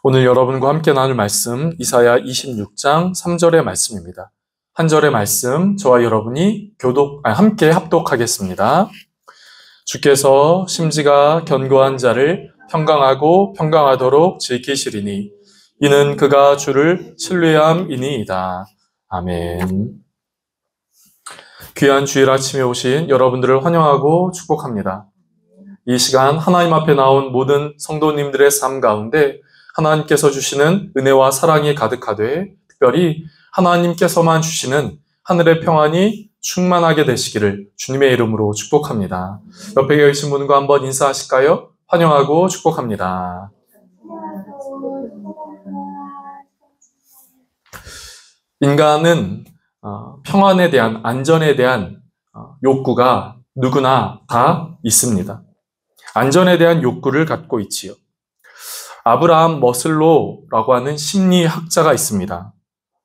오늘 여러분과 함께 나눌 말씀 이사야 26장 3절의 말씀입니다. 한 절의 말씀 저와 여러분이 함께 합독하겠습니다. 주께서 심지가 견고한 자를 평강하고 평강하도록 지키시리니 이는 그가 주를 신뢰함이니이다. 아멘. 귀한 주일 아침에 오신 여러분들을 환영하고 축복합니다. 이 시간 하나님 앞에 나온 모든 성도님들의 삶 가운데 하나님께서 주시는 은혜와 사랑이 가득하되 특별히 하나님께서만 주시는 하늘의 평안이 충만하게 되시기를 주님의 이름으로 축복합니다. 옆에 계신 분과 한번 인사하실까요? 환영하고 축복합니다. 인간은 평안에 대한, 안전에 대한 욕구가 누구나 다 있습니다. 안전에 대한 욕구를 갖고 있지요. 아브라함 머슬로라고 하는 심리학자가 있습니다.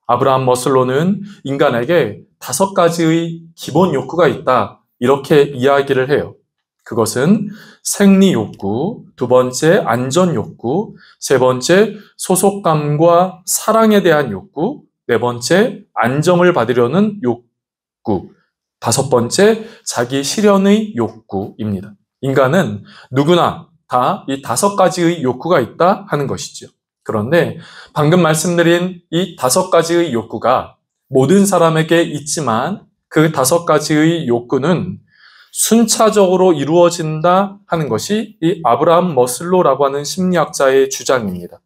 아브라함 머슬로는 인간에게 5가지의 기본 욕구가 있다, 이렇게 이야기를 해요. 그것은 생리 욕구, 2번째 안전 욕구, 3번째 소속감과 사랑에 대한 욕구, 4번째 안정을 받으려는 욕구, 5번째 자기 실현의 욕구입니다. 인간은 누구나 다 이 5가지의 욕구가 있다 하는 것이죠. 그런데 방금 말씀드린 이 5가지의 욕구가 모든 사람에게 있지만 그 5가지의 욕구는 순차적으로 이루어진다 하는 것이 이 아브라함 머슬로라고 하는 심리학자의 주장입니다.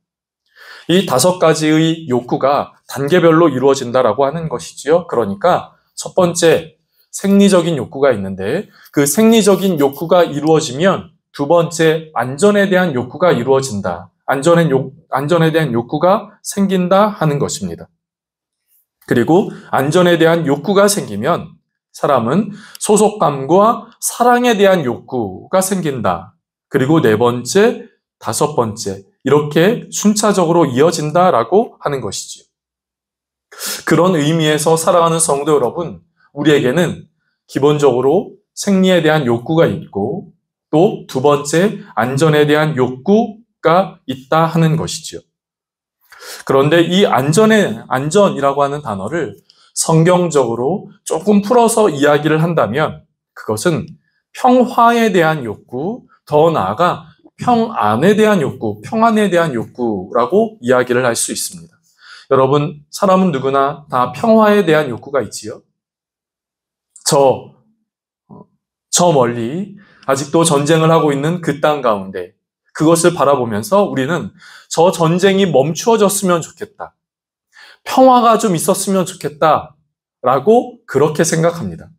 이 5가지의 욕구가 단계별로 이루어진다라고 하는 것이지요. 그러니까 첫 번째 생리적인 욕구가 있는데 그 생리적인 욕구가 이루어지면 2번째 안전에 대한 욕구가 이루어진다. 안전에 대한 욕구가 생긴다 하는 것입니다. 그리고 안전에 대한 욕구가 생기면 사람은 소속감과 사랑에 대한 욕구가 생긴다. 그리고 4번째, 5번째 이렇게 순차적으로 이어진다라고 하는 것이지요. 그런 의미에서 살아가는 성도 여러분, 우리에게는 기본적으로 생리에 대한 욕구가 있고 또 2번째 안전에 대한 욕구가 있다 하는 것이지요. 그런데 이 안전이라고 하는 단어를 성경적으로 조금 풀어서 이야기를 한다면 그것은 평화에 대한 욕구, 더 나아가 평안에 대한 욕구, 평안에 대한 욕구라고 이야기를 할 수 있습니다. 여러분, 사람은 누구나 다 평화에 대한 욕구가 있지요. 저 멀리 아직도 전쟁을 하고 있는 그 땅 가운데 그것을 바라보면서 우리는 저 전쟁이 멈추어졌으면 좋겠다. 평화가 좀 있었으면 좋겠다. 라고 그렇게 생각합니다.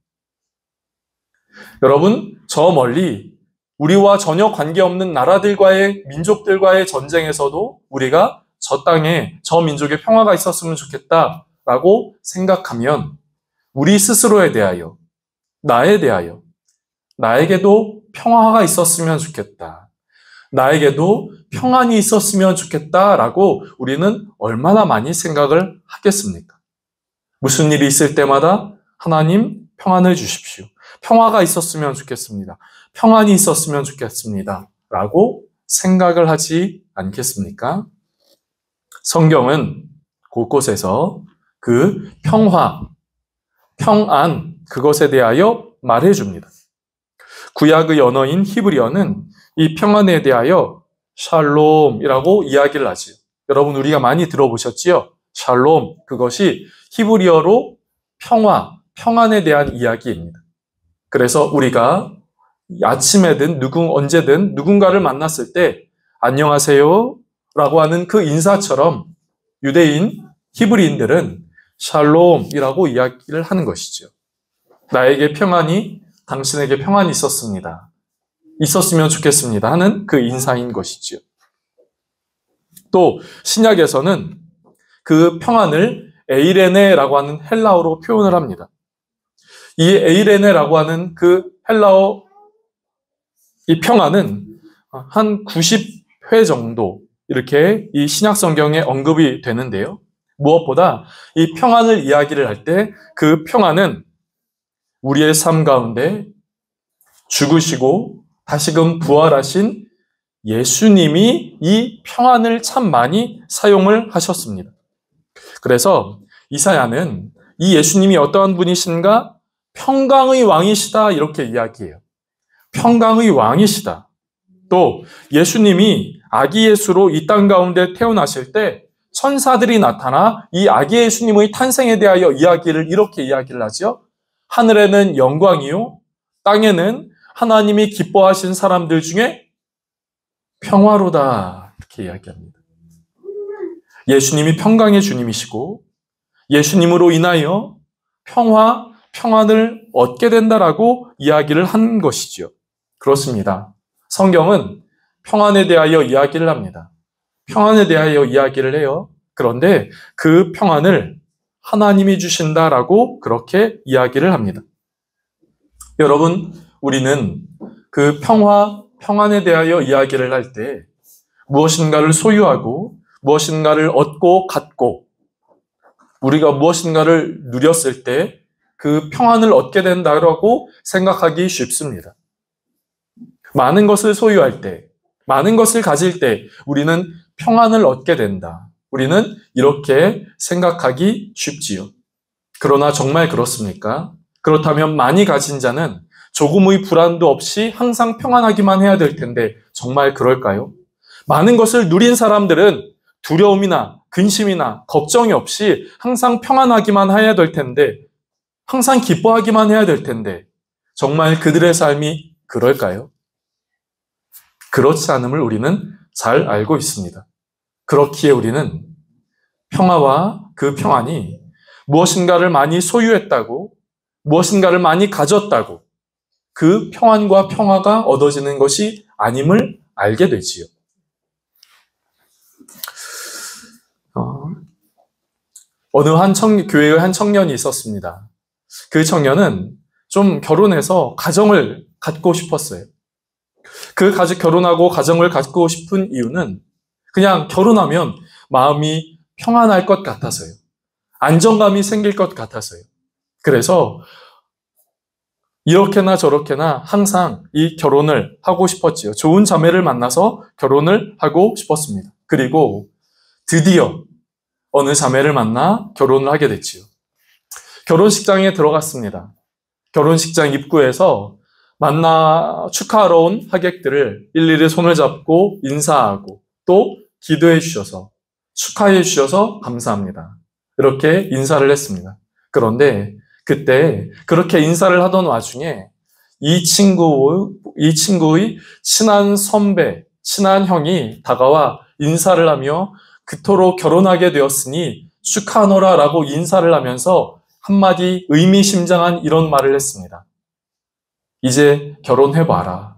여러분, 저 멀리 우리와 전혀 관계없는 나라들과의 민족들과의 전쟁에서도 우리가 저 땅에 저 민족의 평화가 있었으면 좋겠다. 라고 생각하면 우리 스스로에 대하여, 나에 대하여, 나에게도 평화가 있었으면 좋겠다. 나에게도 평안이 있었으면 좋겠다라고 우리는 얼마나 많이 생각을 하겠습니까? 무슨 일이 있을 때마다 하나님 평안을 주십시오. 평화가 있었으면 좋겠습니다. 평안이 있었으면 좋겠습니다. 라고 생각을 하지 않겠습니까? 성경은 곳곳에서 그 평화, 평안, 그것에 대하여 말해줍니다. 구약의 언어인 히브리어는 이 평안에 대하여 샬롬이라고 이야기를 하지요. 여러분, 우리가 많이 들어보셨지요? 샬롬, 그것이 히브리어로 평화, 평안에 대한 이야기입니다. 그래서 우리가 아침에든 언제든 누군가를 만났을 때 안녕하세요 라고 하는 그 인사처럼 유대인, 히브리인들은 샬롬이라고 이야기를 하는 것이죠. 나에게 평안이, 당신에게 평안이 있었으면 좋겠습니다 하는 그 인사인 것이지요. 또 신약에서는 그 평안을 에이레네라고 하는 헬라어로 표현을 합니다. 이 에이레네라고 하는 그 헬라어 이 평안은 한 90회 정도 이렇게 이 신약 성경에 언급이 되는데요. 무엇보다 이 평안을 이야기를 할 때 그 평안은 우리의 삶 가운데 죽으시고 다시금 부활하신 예수님이 이 평안을 참 많이 사용을 하셨습니다. 그래서 이사야는 이 예수님이 어떠한 분이신가? 평강의 왕이시다 이렇게 이야기해요. 평강의 왕이시다. 또 예수님이 아기 예수로 이 땅 가운데 태어나실 때 천사들이 나타나 이 아기 예수님의 탄생에 대하여 이렇게 이야기를 하죠. 하늘에는 영광이요, 땅에는 하나님이 기뻐하신 사람들 중에 평화로다 이렇게 이야기합니다. 예수님이 평강의 주님이시고 예수님으로 인하여 평안을 얻게 된다라고 이야기를 한 것이죠. 그렇습니다. 성경은 평안에 대하여 이야기를 합니다. 평안에 대하여 이야기를 해요. 그런데 그 평안을 하나님이 주신다라고 그렇게 이야기를 합니다. 여러분, 우리는 그 평안에 대하여 이야기를 할 때 무엇인가를 소유하고 무엇인가를 얻고 갖고 우리가 무엇인가를 누렸을 때 그 평안을 얻게 된다고 생각하기 쉽습니다. 많은 것을 소유할 때, 많은 것을 가질 때 우리는 평안을 얻게 된다. 우리는 이렇게 생각하기 쉽지요. 그러나 정말 그렇습니까? 그렇다면 많이 가진 자는 조금의 불안도 없이 항상 평안하기만 해야 될 텐데 정말 그럴까요? 많은 것을 누린 사람들은 두려움이나 근심이나 걱정이 없이 항상 평안하기만 해야 될 텐데 항상 기뻐하기만 해야 될 텐데 정말 그들의 삶이 그럴까요? 그렇지 않음을 우리는 잘 알고 있습니다. 그렇기에 우리는 평화와 그 평안이 무엇인가를 많이 소유했다고 무엇인가를 많이 가졌다고 그 평안과 평화가 얻어지는 것이 아님을 알게 되지요. 어느 교회의 한 청년이 있었습니다. 그 청년은 좀 결혼해서 가정을 갖고 싶었어요. 결혼하고 가정을 갖고 싶은 이유는 그냥 결혼하면 마음이 평안할 것 같아서요. 안정감이 생길 것 같아서요. 그래서 이렇게나 저렇게나 항상 이 결혼을 하고 싶었지요. 좋은 자매를 만나서 결혼을 하고 싶었습니다. 그리고 드디어 어느 자매를 만나 결혼을 하게 됐지요. 결혼식장에 들어갔습니다. 결혼식장 입구에서 만나 축하하러 온 하객들을 일일이 손을 잡고 인사하고 또 기도해 주셔서 축하해 주셔서 감사합니다. 이렇게 인사를 했습니다. 그런데 그때 그렇게 인사를 하던 와중에 이 친구의 친한 선배, 친한 형이 다가와 인사를 하며 그토록 결혼하게 되었으니 축하하노라 라고 인사를 하면서 한마디 의미심장한 이런 말을 했습니다. 이제 결혼해봐라.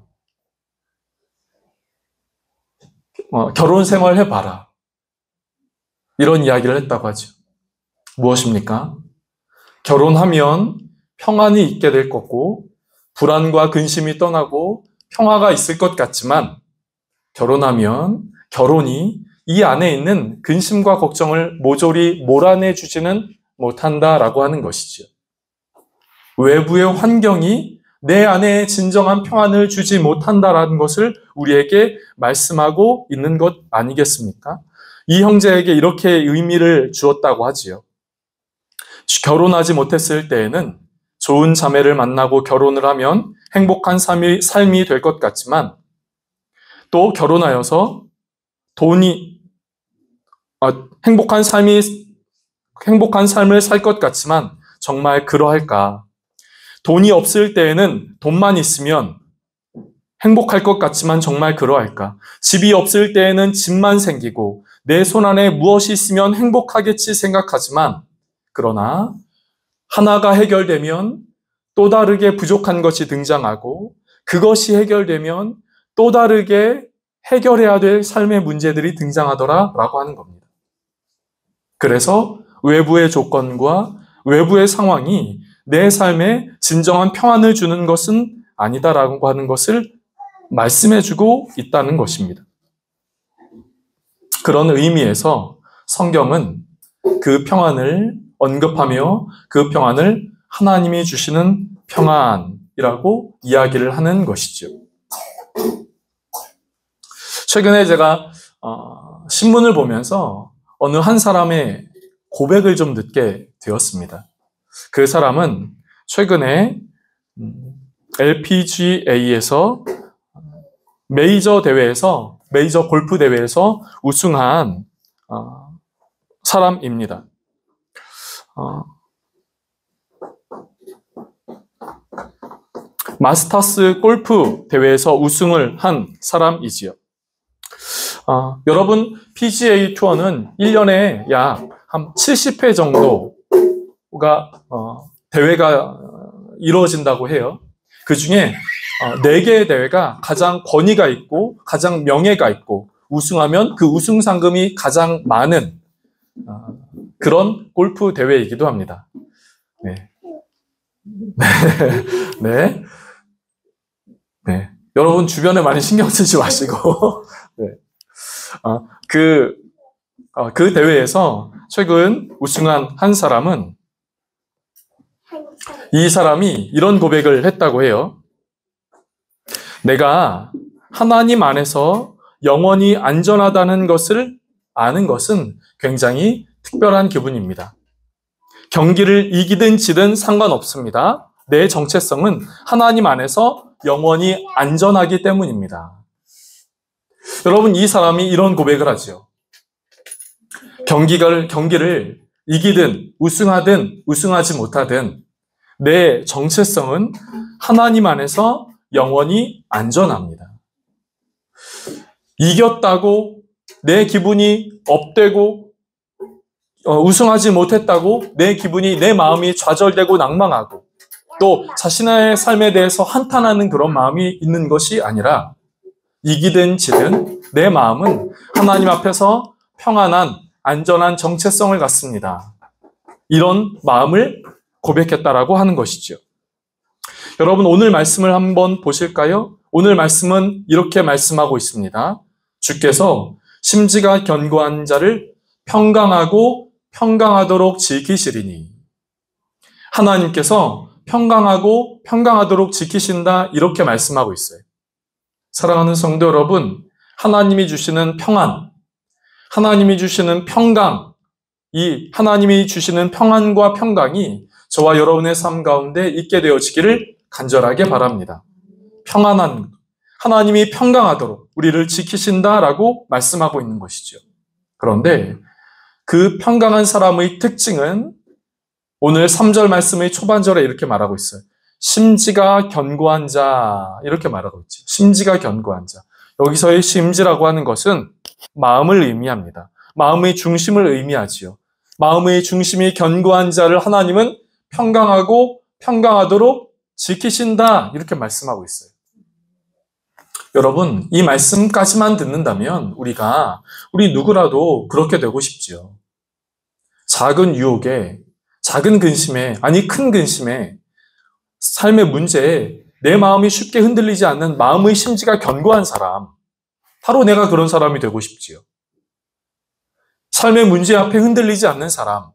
결혼 생활 해봐라. 이런 이야기를 했다고 하죠. 무엇입니까? 결혼하면 평안이 있게 될 거고 불안과 근심이 떠나고 평화가 있을 것 같지만 결혼하면 결혼이 이 안에 있는 근심과 걱정을 모조리 몰아내주지는 못한다라고 하는 것이죠. 외부의 환경이 내 안에 진정한 평안을 주지 못한다라는 것을 우리에게 말씀하고 있는 것 아니겠습니까? 이 형제에게 이렇게 의미를 주었다고 하지요. 결혼하지 못했을 때에는 좋은 자매를 만나고 결혼을 하면 행복한 삶이 될 것 같지만 또 결혼하여서 행복한 삶을 살 것 같지만 정말 그러할까? 돈이 없을 때에는 돈만 있으면 행복할 것 같지만 정말 그러할까? 집이 없을 때에는 집만 생기고 내 손 안에 무엇이 있으면 행복하겠지 생각하지만 그러나 하나가 해결되면 또 다르게 부족한 것이 등장하고 그것이 해결되면 또 다르게 해결해야 될 삶의 문제들이 등장하더라라고 하는 겁니다. 그래서 외부의 조건과 외부의 상황이 내 삶에 진정한 평안을 주는 것은 아니다라고 하는 것을 말씀해주고 있다는 것입니다. 그런 의미에서 성경은 그 평안을 언급하며 그 평안을 하나님이 주시는 평안이라고 이야기를 하는 것이죠. 최근에 제가 신문을 보면서 어느 한 사람의 고백을 좀 듣게 되었습니다. 그 사람은 최근에 LPGA에서 메이저 골프 대회에서 우승한 사람입니다. 마스터스 골프 대회에서 우승을 한 사람이지요. 여러분, PGA 투어는 1년에 약 한 70회 정도가 대회가 이루어진다고 해요. 그 중에 4개의 대회가 가장 권위가 있고 가장 명예가 있고 우승하면 그 우승 상금이 가장 많은 그런 골프 대회이기도 합니다. 네. 네. 네. 여러분 주변에 많이 신경 쓰지 마시고 네. 그 대회에서 최근 우승한 한 사람은 이 사람이 이런 고백을 했다고 해요. 내가 하나님 안에서 영원히 안전하다는 것을 아는 것은 굉장히 특별한 기분입니다. 경기를 이기든 지든 상관없습니다. 내 정체성은 하나님 안에서 영원히 안전하기 때문입니다. 여러분, 이 사람이 이런 고백을 하죠. 경기를 이기든 우승하든 우승하지 못하든 내 정체성은 하나님 안에서 영원히 안전합니다. 이겼다고 내 기분이 업되고 우승하지 못했다고 내 마음이 좌절되고 낭망하고 또 자신의 삶에 대해서 한탄하는 그런 마음이 있는 것이 아니라 이기든 지든 내 마음은 하나님 앞에서 평안한 안전한 정체성을 갖습니다. 이런 마음을 고백했다라고 하는 것이죠. 여러분, 오늘 말씀을 한번 보실까요? 오늘 말씀은 이렇게 말씀하고 있습니다. 주께서 심지가 견고한 자를 평강하고 평강하도록 지키시리니. 하나님께서 평강하고 평강하도록 지키신다, 이렇게 말씀하고 있어요. 사랑하는 성도 여러분, 하나님이 주시는 평안, 하나님이 주시는 평강, 이 하나님이 주시는 평안과 평강이 저와 여러분의 삶 가운데 있게 되어지기를 간절하게 바랍니다. 평안한, 하나님이 평강하도록 우리를 지키신다라고 말씀하고 있는 것이죠. 그런데 그 평강한 사람의 특징은 오늘 3절 말씀의 초반절에 이렇게 말하고 있어요. 심지가 견고한 자, 이렇게 말하고 있죠. 심지가 견고한 자. 여기서의 심지라고 하는 것은 마음을 의미합니다. 마음의 중심을 의미하지요. 마음의 중심이 견고한 자를 하나님은 평강하고 평강하도록 지키신다, 이렇게 말씀하고 있어요. 여러분, 이 말씀까지만 듣는다면 우리 누구라도 그렇게 되고 싶지요. 작은 유혹에, 작은 근심에, 아니 큰 근심에, 삶의 문제에 내 마음이 쉽게 흔들리지 않는 마음의 심지가 견고한 사람, 바로 내가 그런 사람이 되고 싶지요. 삶의 문제 앞에 흔들리지 않는 사람,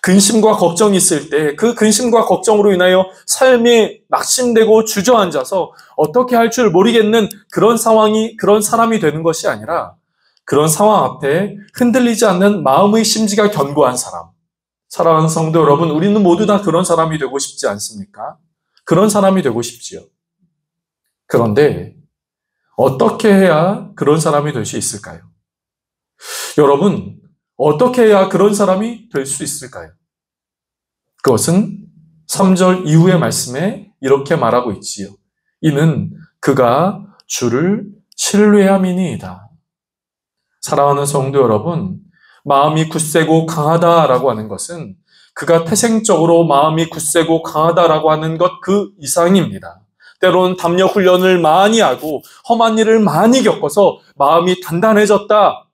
근심과 걱정이 있을 때 그 근심과 걱정으로 인하여 삶이 낙심되고 주저앉아서 어떻게 할 줄 모르겠는 그런 사람이 되는 것이 아니라 그런 상황 앞에 흔들리지 않는 마음의 심지가 견고한 사람. 사랑하는 성도 여러분, 우리는 모두 다 그런 사람이 되고 싶지 않습니까? 그런 사람이 되고 싶지요. 그런데 어떻게 해야 그런 사람이 될 수 있을까요? 여러분, 어떻게 해야 그런 사람이 될 수 있을까요? 그것은 3절 이후의 말씀에 이렇게 말하고 있지요. 이는 그가 주를 신뢰함이니이다. 사랑하는 성도 여러분, 마음이 굳세고 강하다라고 하는 것은 그가 태생적으로 마음이 굳세고 강하다라고 하는 것 그 이상입니다. 때로는 담력 훈련을 많이 하고 험한 일을 많이 겪어서 마음이 단단해졌다,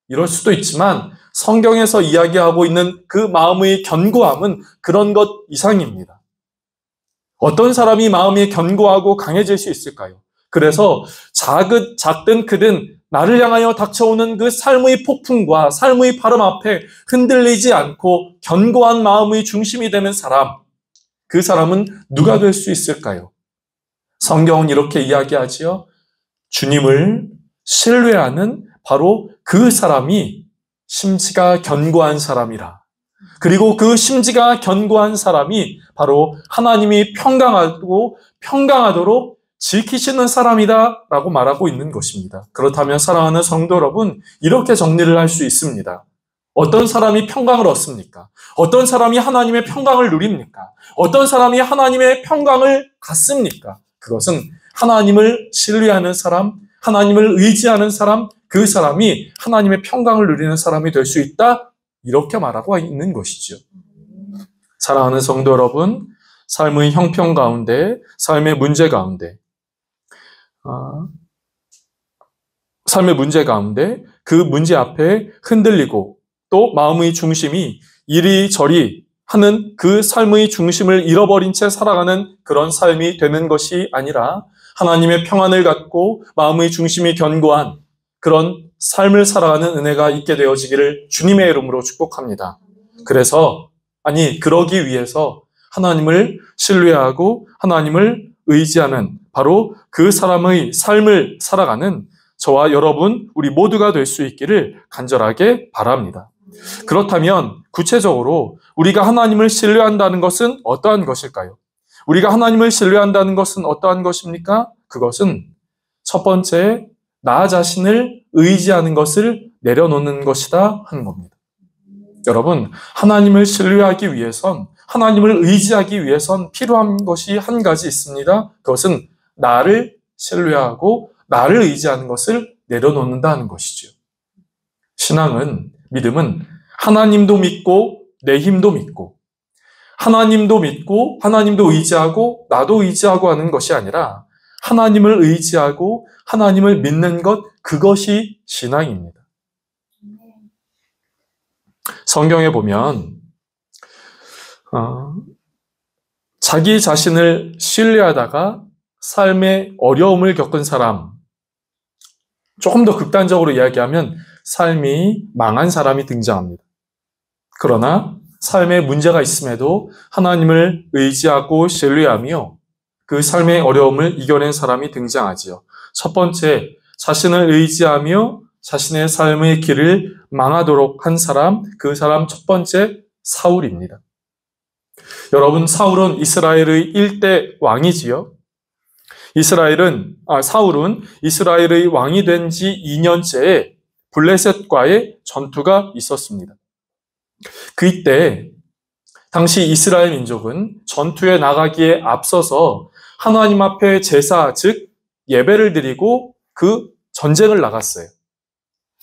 이럴 수도 있지만 성경에서 이야기하고 있는 그 마음의 견고함은 그런 것 이상입니다. 어떤 사람이 마음이 견고하고 강해질 수 있을까요? 그래서 작든 크든 나를 향하여 닥쳐오는 그 삶의 폭풍과 삶의 바람 앞에 흔들리지 않고 견고한 마음의 중심이 되는 사람, 그 사람은 누가 될 수 있을까요? 성경은 이렇게 이야기하지요. 주님을 신뢰하는 바로 그 사람이 심지가 견고한 사람이라. 그리고 그 심지가 견고한 사람이 바로 하나님이 평강하도록 지키시는 사람이다 라고 말하고 있는 것입니다. 그렇다면 사랑하는 성도 여러분, 이렇게 정리를 할 수 있습니다. 어떤 사람이 평강을 얻습니까? 어떤 사람이 하나님의 평강을 누립니까? 어떤 사람이 하나님의 평강을 갖습니까? 그것은 하나님을 신뢰하는 사람, 하나님을 의지하는 사람, 그 사람이 하나님의 평강을 누리는 사람이 될 수 있다, 이렇게 말하고 있는 것이죠. 사랑하는 성도 여러분, 삶의 형편 가운데, 삶의 문제 가운데 그 문제 앞에 흔들리고 또 마음의 중심이 이리저리 하는 그 삶의 중심을 잃어버린 채 살아가는 그런 삶이 되는 것이 아니라 하나님의 평안을 갖고 마음의 중심이 견고한 그런 삶을 살아가는 은혜가 있게 되어지기를 주님의 이름으로 축복합니다. 그러기 위해서 하나님을 신뢰하고 하나님을 의지하는 바로 그 사람의 삶을 살아가는 저와 여러분, 우리 모두가 될 수 있기를 간절하게 바랍니다. 그렇다면 구체적으로 우리가 하나님을 신뢰한다는 것은 어떠한 것일까요? 우리가 하나님을 신뢰한다는 것은 어떠한 것입니까? 그것은 첫 번째, 나 자신을 의지하는 것을 내려놓는 것이다 하는 겁니다. 여러분, 하나님을 신뢰하기 위해선, 하나님을 의지하기 위해선 필요한 것이 한 가지 있습니다. 그것은 나를 신뢰하고 나를 의지하는 것을 내려놓는다는 것이죠. 믿음은 하나님도 믿고 내 힘도 믿고 하나님도 믿고 하나님도 의지하고 나도 의지하고 하는 것이 아니라 하나님을 의지하고 하나님을 믿는 것, 그것이 신앙입니다. 성경에 보면 자기 자신을 신뢰하다가 삶의 어려움을 겪은 사람, 조금 더 극단적으로 이야기하면 삶이 망한 사람이 등장합니다. 그러나 삶에 문제가 있음에도 하나님을 의지하고 신뢰하며 그 삶의 어려움을 이겨낸 사람이 등장하지요. 첫 번째, 자신을 의지하며 자신의 삶의 길을 망하도록 한 사람, 그 사람 첫 번째 사울입니다. 여러분, 사울은 이스라엘의 1대 왕이지요. 사울은 이스라엘의 왕이 된 지 2년째에 블레셋과의 전투가 있었습니다. 그때 당시 이스라엘 민족은 전투에 나가기에 앞서서 하나님 앞에 제사, 즉 예배를 드리고 그 전쟁을 나갔어요.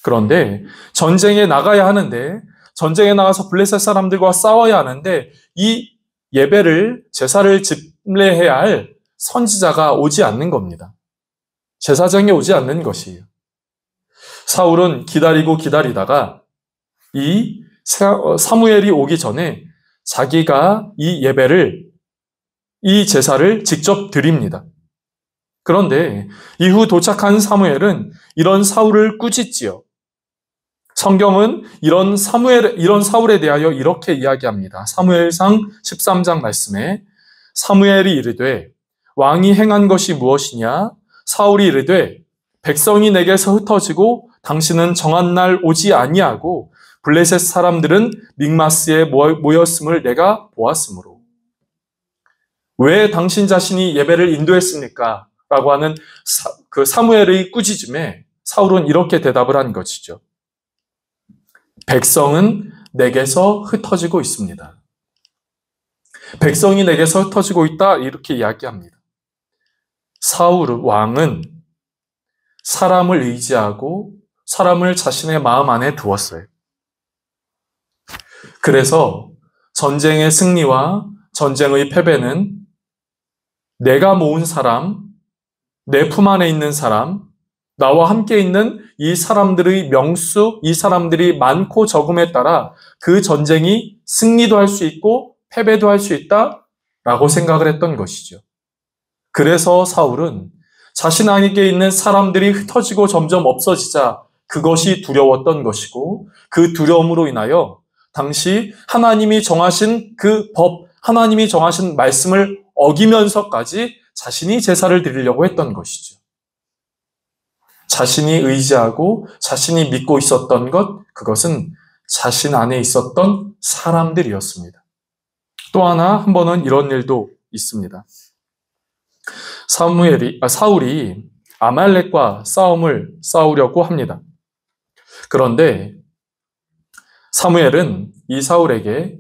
그런데 전쟁에 나가야 하는데, 전쟁에 나가서 블레셋 사람들과 싸워야 하는데 이 예배를, 제사를 집례해야 할 선지자가 오지 않는 겁니다. 제사장이 오지 않는 것이에요. 사울은 기다리다가 이 사무엘이 오기 전에 자기가 이 제사를 직접 드립니다. 그런데 이후 도착한 사무엘은 이런 사울을 꾸짖지요. 성경은 이런 사울에 대하여 이렇게 이야기합니다. 사무엘상 13장 말씀에 사무엘이 이르되 왕이 행한 것이 무엇이냐? 사울이 이르되 백성이 내게서 흩어지고 당신은 정한 날 오지 아니하고 블레셋 사람들은 믹마스에 모였음을 내가 보았으므로. 왜 당신 자신이 예배를 인도했습니까? 라고 하는 그 사무엘의 꾸짖음에 사울은 이렇게 대답을 한 것이죠. 백성은 내게서 흩어지고 있습니다. 백성이 내게서 흩어지고 있다, 이렇게 이야기합니다. 사울 왕은 사람을 의지하고 사람을 자신의 마음 안에 두었어요. 그래서 전쟁의 승리와 전쟁의 패배는 내가 모은 사람, 내 품 안에 있는 사람, 나와 함께 있는 이 사람들의 명수, 이 사람들이 많고 적음에 따라 그 전쟁이 승리도 할 수 있고 패배도 할 수 있다라고 생각을 했던 것이죠. 그래서 사울은 자신 안에 있는 사람들이 흩어지고 점점 없어지자 그것이 두려웠던 것이고, 그 두려움으로 인하여 당시 하나님이 정하신 그 법, 하나님이 정하신 말씀을 어기면서까지 자신이 제사를 드리려고 했던 것이죠. 자신이 의지하고 자신이 믿고 있었던 것, 그것은 자신 안에 있었던 사람들이었습니다. 또 하나 한 번은 이런 일도 있습니다. 사울이 아말렉과 싸움을 싸우려고 합니다. 그런데 사무엘은 이 사울에게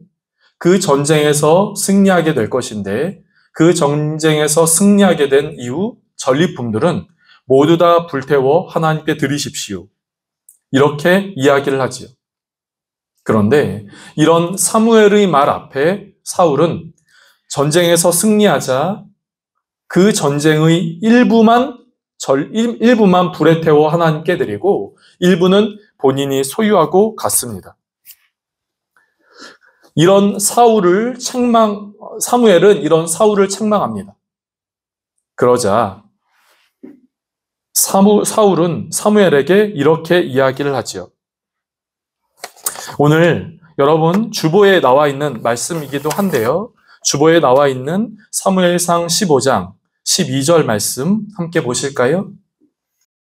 그 전쟁에서 승리하게 될 것인데 그 전쟁에서 승리하게 된 이후 전리품들은 모두 다 불태워 하나님께 드리십시오. 이렇게 이야기를 하지요. 그런데 이런 사무엘의 말 앞에 사울은 전쟁에서 승리하자 그 전쟁의 일부만 불에 태워 하나님께 드리고 일부는 본인이 소유하고 갔습니다. 사무엘은 이런 사울을 책망합니다. 그러자 사울은 사무엘에게 이렇게 이야기를 하지요. 오늘 여러분 주보에 나와 있는 말씀이기도 한데요. 주보에 나와 있는 사무엘상 15장 12절 말씀 함께 보실까요?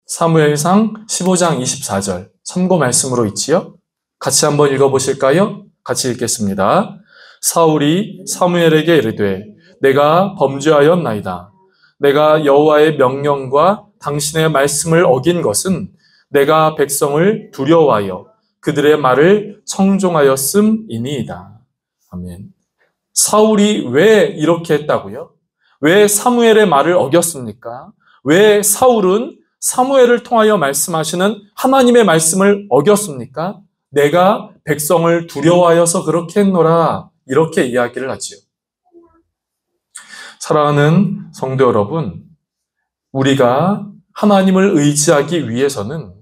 사무엘상 15장 24절 참고 말씀으로 있지요. 같이 한번 읽어보실까요? 같이 읽겠습니다. 사울이 사무엘에게 이르되 내가 범죄하였나이다. 내가 여호와의 명령과 당신의 말씀을 어긴 것은 내가 백성을 두려워하여 그들의 말을 청종하였음이니이다. 아멘. 사울이 왜 이렇게 했다고요? 왜 사무엘의 말을 어겼습니까? 왜 사울은 사무엘을 통하여 말씀하시는 하나님의 말씀을 어겼습니까? 내가 백성을 두려워하여서 그렇게 했노라. 이렇게 이야기를 하지요. 사랑하는 성도 여러분, 우리가 하나님을 의지하기 위해서는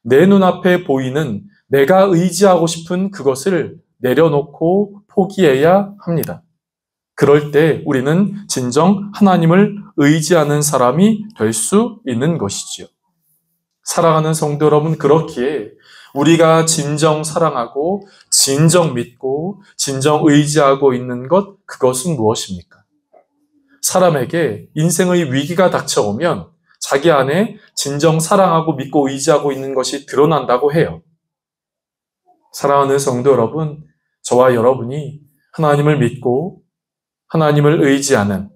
내 눈앞에 보이는 내가 의지하고 싶은 그것을 내려놓고 포기해야 합니다. 그럴 때 우리는 진정 하나님을 의지하는 사람이 될 수 있는 것이지요. 사랑하는 성도 여러분, 그렇기에 우리가 진정 사랑하고 진정 믿고 진정 의지하고 있는 것, 그것은 무엇입니까? 사람에게 인생의 위기가 닥쳐오면 자기 안에 진정 사랑하고 믿고 의지하고 있는 것이 드러난다고 해요. 사랑하는 성도 여러분, 저와 여러분이 하나님을 믿고 하나님을 의지하는,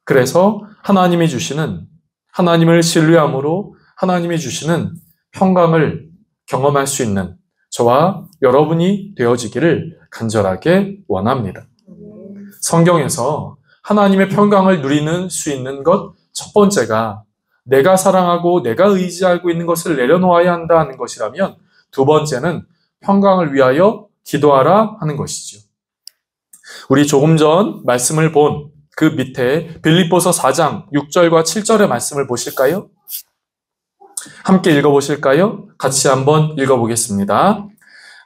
그래서 하나님이 주시는, 하나님을 신뢰함으로 하나님이 주시는 평강을 경험할 수 있는 저와 여러분이 되어지기를 간절하게 원합니다. 성경에서 하나님의 평강을 누리는 수 있는 것, 첫 번째가 내가 사랑하고 내가 의지하고 있는 것을 내려놓아야 한다는 것이라면, 두 번째는 평강을 위하여 기도하라 하는 것이죠. 우리 조금 전 말씀을 본 그 밑에 빌립보서 4장 6절과 7절의 말씀을 보실까요? 함께 읽어보실까요? 같이 한번 읽어보겠습니다.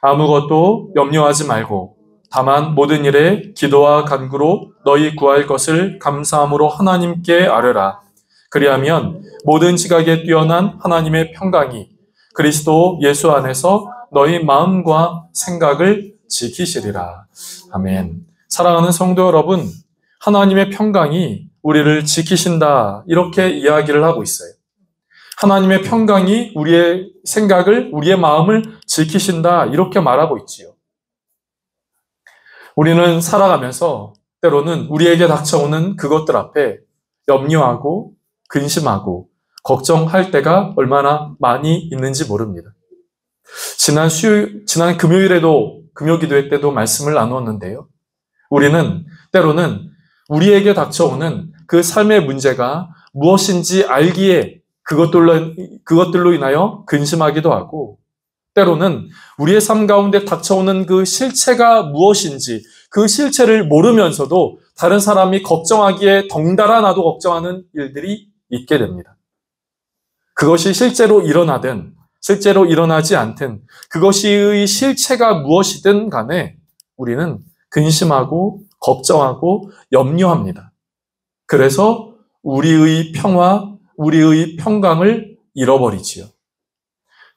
아무것도 염려하지 말고 다만 모든 일에 기도와 간구로 너희 구할 것을 감사함으로 하나님께 아뢰라. 그리하면 모든 지각에 뛰어난 하나님의 평강이 그리스도 예수 안에서 너희 마음과 생각을 지키시리라. 아멘. 사랑하는 성도 여러분, 하나님의 평강이 우리를 지키신다, 이렇게 이야기를 하고 있어요. 하나님의 평강이 우리의 생각을, 우리의 마음을 지키신다, 이렇게 말하고 있지요. 우리는 살아가면서 때로는 우리에게 닥쳐오는 그것들 앞에 염려하고 근심하고 걱정할 때가 얼마나 많이 있는지 모릅니다. 지난 금요일에도, 금요기도회 때도 말씀을 나누었는데요. 우리는 때로는 우리에게 닥쳐오는 그 삶의 문제가 무엇인지 알기에 그것들로 인하여 근심하기도 하고, 때로는 우리의 삶 가운데 닥쳐오는 그 실체가 무엇인지 그 실체를 모르면서도 다른 사람이 걱정하기에 덩달아 나도 걱정하는 일들이 있게 됩니다. 그것이 실제로 일어나든 실제로 일어나지 않든 그것의 실체가 무엇이든 간에 우리는 근심하고 걱정하고 염려합니다. 그래서 우리의 평화, 우리의 평강을 잃어버리지요.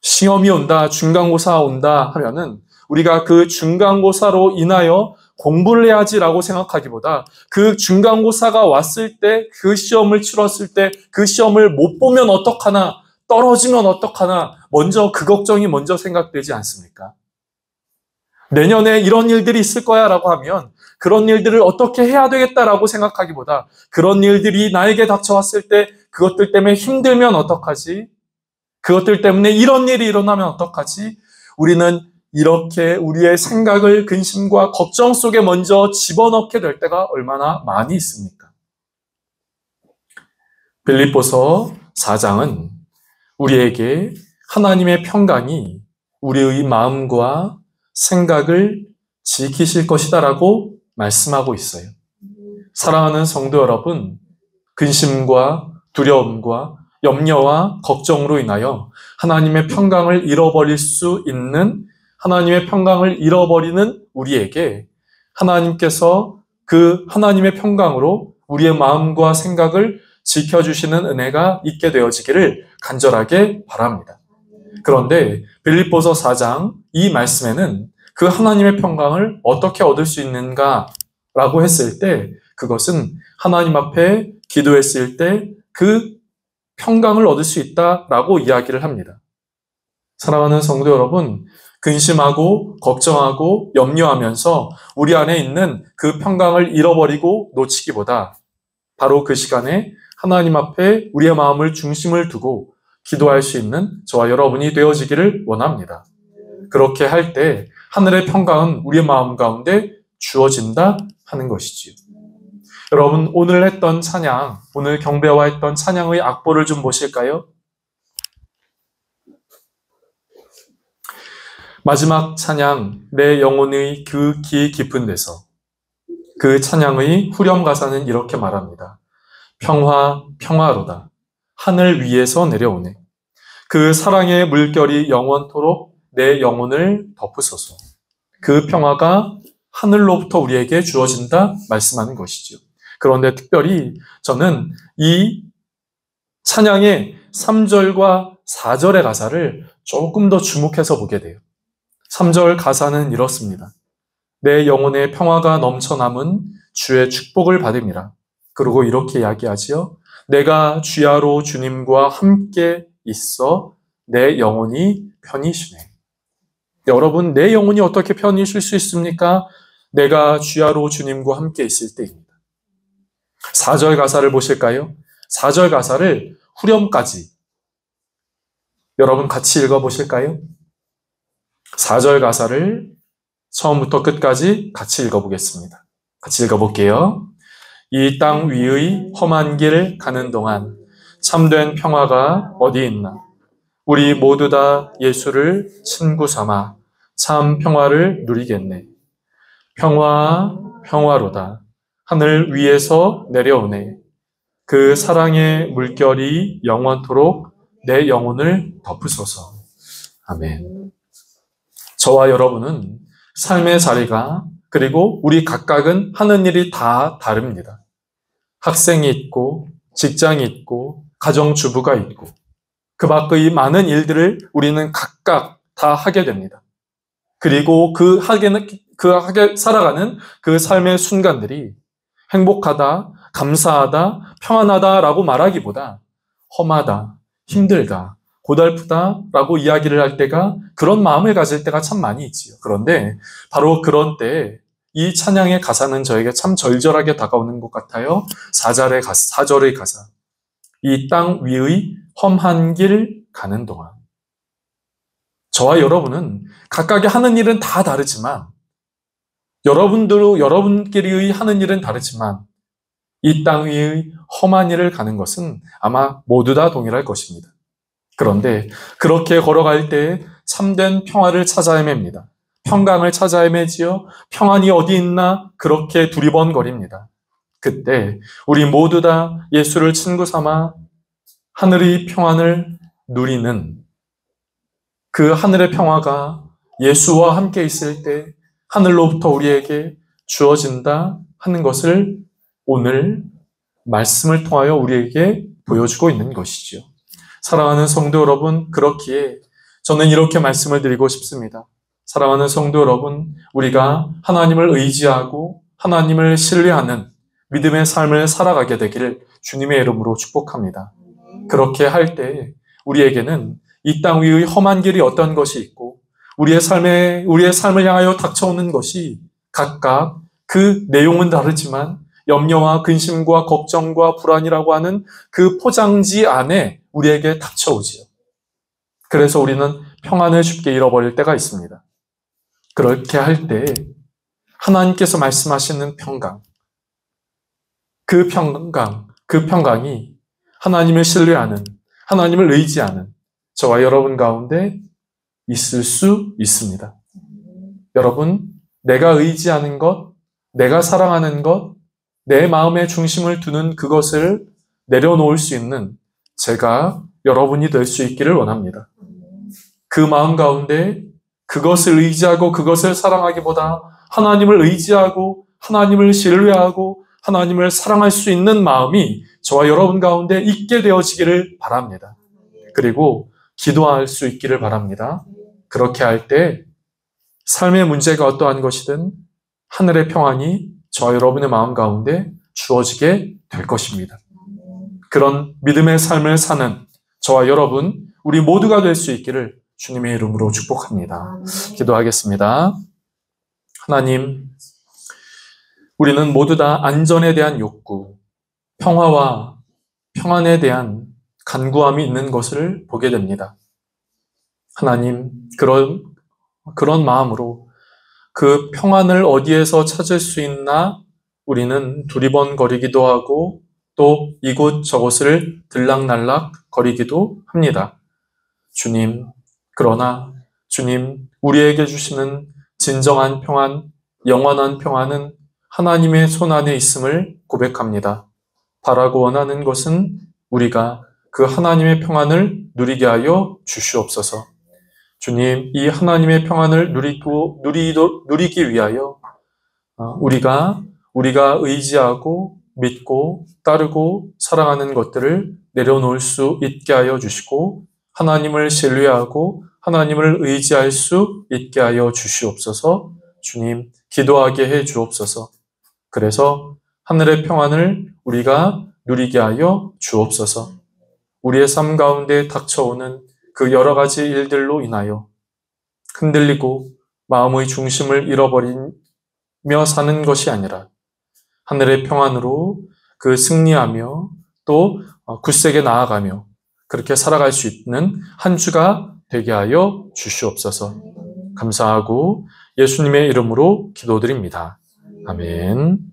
시험이 온다, 중간고사 온다 하면은 우리가 그 중간고사로 인하여 공부를 해야지라고 생각하기보다 그 중간고사가 왔을 때, 그 시험을 치렀을 때 그 시험을 못 보면 어떡하나 떨어지면 어떡하나 먼저 그 걱정이 먼저 생각되지 않습니까? 내년에 이런 일들이 있을 거야 라고 하면 그런 일들을 어떻게 해야 되겠다라고 생각하기보다 그런 일들이 나에게 닥쳐왔을 때 그것들 때문에 힘들면 어떡하지? 그것들 때문에 이런 일이 일어나면 어떡하지? 우리는 이렇게 우리의 생각을 근심과 걱정 속에 먼저 집어넣게 될 때가 얼마나 많이 있습니까? 빌립보서 4장은 우리에게 하나님의 평강이 우리의 마음과 생각을 지키실 것이다라고 말씀하고 있어요. 사랑하는 성도 여러분, 근심과 두려움과 염려와 걱정으로 인하여 하나님의 평강을 잃어버릴 수 있는, 하나님의 평강을 잃어버리는 우리에게 하나님께서 그 하나님의 평강으로 우리의 마음과 생각을 지켜주시는 은혜가 있게 되어지기를 간절하게 바랍니다. 그런데 빌립보서 4장 이 말씀에는 그 하나님의 평강을 어떻게 얻을 수 있는가라고 했을 때 그것은 하나님 앞에 기도했을 때 그 평강을 얻을 수 있다라고 이야기를 합니다. 사랑하는 성도 여러분, 근심하고 걱정하고 염려하면서 우리 안에 있는 그 평강을 잃어버리고 놓치기보다 바로 그 시간에 하나님 앞에 우리의 마음을 중심을 두고 기도할 수 있는 저와 여러분이 되어지기를 원합니다. 그렇게 할 때 하늘의 평강은 우리의 마음 가운데 주어진다 하는 것이지요. 여러분, 오늘 했던 찬양, 오늘 경배와 했던 찬양의 악보를 좀 보실까요? 마지막 찬양, 내 영혼의 그 기 깊은 데서, 그 찬양의 후렴 가사는 이렇게 말합니다. 평화, 평화로다. 하늘 위에서 내려오네. 그 사랑의 물결이 영원토록 내 영혼을 덮으소서. 그 평화가 하늘로부터 우리에게 주어진다 말씀하는 것이죠. 그런데 특별히 저는 이 찬양의 3절과 4절의 가사를 조금 더 주목해서 보게 돼요. 3절 가사는 이렇습니다. 내 영혼에 평화가 넘쳐남은 주의 축복을 받음이라. 그리고 이렇게 이야기하지요. 내가 주야로 주님과 함께 있어 내 영혼이 편히 쉬네. 여러분, 내 영혼이 어떻게 편히 쉴 수 있습니까? 내가 주야로 주님과 함께 있을 때입니다. 4절 가사를 보실까요? 4절 가사를 후렴까지 여러분 같이 읽어보실까요? 4절 가사를 처음부터 끝까지 같이 읽어보겠습니다. 같이 읽어볼게요. 이 땅 위의 험한 길 가는 동안 참된 평화가 어디 있나? 우리 모두 다 예수를 친구 삼아 참 평화를 누리겠네. 평화, 평화로다. 하늘 위에서 내려오네. 그 사랑의 물결이 영원토록 내 영혼을 덮으소서. 아멘. 저와 여러분은 삶의 자리가 그리고 우리 각각은 하는 일이 다 다릅니다. 학생이 있고 직장이 있고 가정주부가 있고 그 밖의 많은 일들을 우리는 각각 다 하게 됩니다. 그리고 그 하게 살아가는 그 삶의 순간들이 행복하다, 감사하다, 평안하다라고 말하기보다 험하다, 힘들다, 고달프다라고 이야기를 할 때가 그런 마음을 가질 때가 참 많이 있지요. 그런데 바로 그런 때에 이 찬양의 가사는 저에게 참 절절하게 다가오는 것 같아요. 4절의 가사. 이 땅 위의 험한 길 가는 동안. 저와 여러분은 각각의 하는 일은 다 다르지만 여러분끼리 하는 일은 다르지만 이 땅 위의 험한 일을 가는 것은 아마 모두 다 동일할 것입니다. 그런데 그렇게 걸어갈 때 참된 평화를 찾아 헤맵니다. 평강을 찾아 헤매지요. 평안이 어디 있나 그렇게 두리번거립니다. 그때 우리 모두 다 예수를 친구 삼아 하늘의 평안을 누리는 그 하늘의 평화가 예수와 함께 있을 때 하늘로부터 우리에게 주어진다 하는 것을 오늘 말씀을 통하여 우리에게 보여주고 있는 것이지요. 사랑하는 성도 여러분, 그렇기에 저는 이렇게 말씀을 드리고 싶습니다. 사랑하는 성도 여러분, 우리가 하나님을 의지하고 하나님을 신뢰하는 믿음의 삶을 살아가게 되기를 주님의 이름으로 축복합니다. 그렇게 할 때 우리에게는 이 땅 위의 험한 길이 어떤 것이 있고 우리의 삶을 향하여 닥쳐오는 것이 각각 그 내용은 다르지만 염려와 근심과 걱정과 불안이라고 하는 그 포장지 안에 우리에게 닥쳐오지요. 그래서 우리는 평안을 쉽게 잃어버릴 때가 있습니다. 그렇게 할 때 하나님께서 말씀하시는 평강, 그 평강이 하나님을 신뢰하는, 하나님을 의지하는 저와 여러분 가운데 있을 수 있습니다. 여러분, 내가 의지하는 것, 내가 사랑하는 것, 내 마음의 중심을 두는 그것을 내려놓을 수 있는 제가 여러분이 될 수 있기를 원합니다. 그 마음 가운데 그것을 의지하고 그것을 사랑하기보다 하나님을 의지하고 하나님을 신뢰하고 하나님을 사랑할 수 있는 마음이 저와 여러분 가운데 있게 되어지기를 바랍니다. 그리고 기도할 수 있기를 바랍니다. 그렇게 할 때 삶의 문제가 어떠한 것이든 하늘의 평안이 저와 여러분의 마음 가운데 주어지게 될 것입니다. 그런 믿음의 삶을 사는 저와 여러분, 우리 모두가 될 수 있기를 주님의 이름으로 축복합니다. 기도하겠습니다. 하나님, 우리는 모두 다 안전에 대한 욕구, 평화와 평안에 대한 간구함이 있는 것을 보게 됩니다. 하나님, 그런 마음으로 그 평안을 어디에서 찾을 수 있나 우리는 두리번거리기도 하고 또 이곳저곳을 들락날락 거리기도 합니다. 주님, 그러나 주님, 우리에게 주시는 진정한 평안, 영원한 평안은 하나님의 손 안에 있음을 고백합니다. 바라고 원하는 것은 우리가 그 하나님의 평안을 누리게 하여 주시옵소서. 주님, 이 하나님의 평안을 누리기 위하여 우리가 의지하고 믿고 따르고 사랑하는 것들을 내려놓을 수 있게 하여 주시고 하나님을 신뢰하고 하나님을 의지할 수 있게 하여 주시옵소서. 주님, 기도하게 해 주옵소서. 그래서 하늘의 평안을 우리가 누리게 하여 주옵소서. 우리의 삶 가운데 닥쳐오는 그 여러 가지 일들로 인하여 흔들리고 마음의 중심을 잃어버리며 사는 것이 아니라 하늘의 평안으로 그 승리하며 또 굳세게 나아가며 그렇게 살아갈 수 있는 한 주가 되게 하여 주시옵소서. 감사하고 예수님의 이름으로 기도드립니다. 아멘.